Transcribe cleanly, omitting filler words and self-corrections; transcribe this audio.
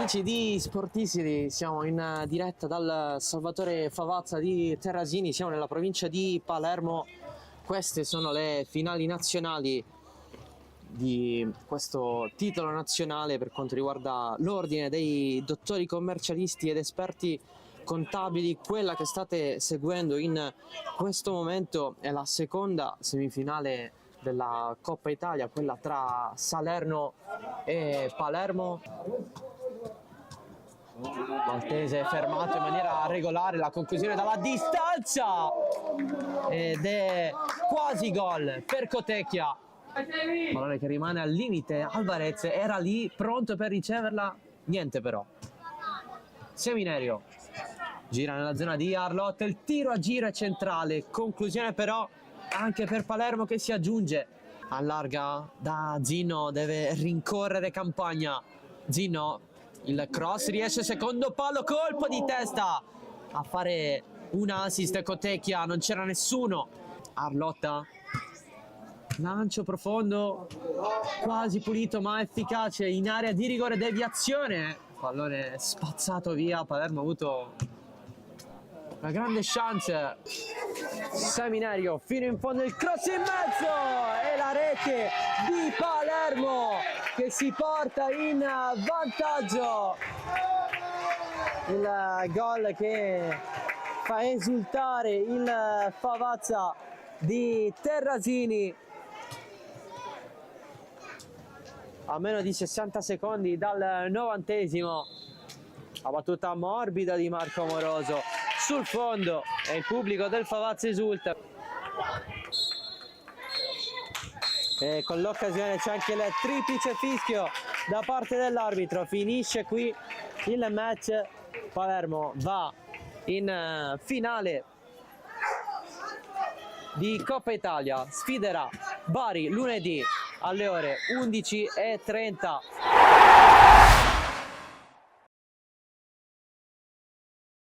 Amici di Sportissimi, siamo in diretta dal Salvatore Favazza di Terrasini, siamo nella provincia di Palermo. Queste sono le finali nazionali di questo titolo nazionale per quanto riguarda l'ordine dei dottori commercialisti ed esperti contabili. Quella che state seguendo in questo momento è la seconda semifinale della Coppa Italia, quella tra Salerno e Palermo. Maltese fermato in maniera regolare, la conclusione dalla distanza ed è quasi gol per Cotecchia. Pallone che rimane al limite, Alvarez era lì pronto per riceverla, niente però. Seminerio gira nella zona di Arlott, il tiro a giro è centrale, conclusione però anche per Palermo che si aggiunge. Allarga da Zinno, deve rincorrere Campagna. Zinno, il cross, riesce, secondo palo, colpo di testa a fare un assist. Cotecchia, non c'era nessuno. Arlotta, lancio profondo, quasi pulito ma efficace in area di rigore, deviazione, pallone spazzato via. Palermo ha avuto una grande chance. Seminario fino in fondo, il cross in mezzo e la rete di Palermo che si porta in vantaggio. Il gol che fa esultare il Favazza di Terrasini a meno di 60 secondi dal 90esimo. La battuta morbida di Marco Amoroso sul fondo e il pubblico del Favazza esulta. E con l'occasione c'è anche il triplice fischio da parte dell'arbitro. Finisce qui il match. Palermo va in finale di Coppa Italia, sfiderà Bari lunedì alle ore 11:30.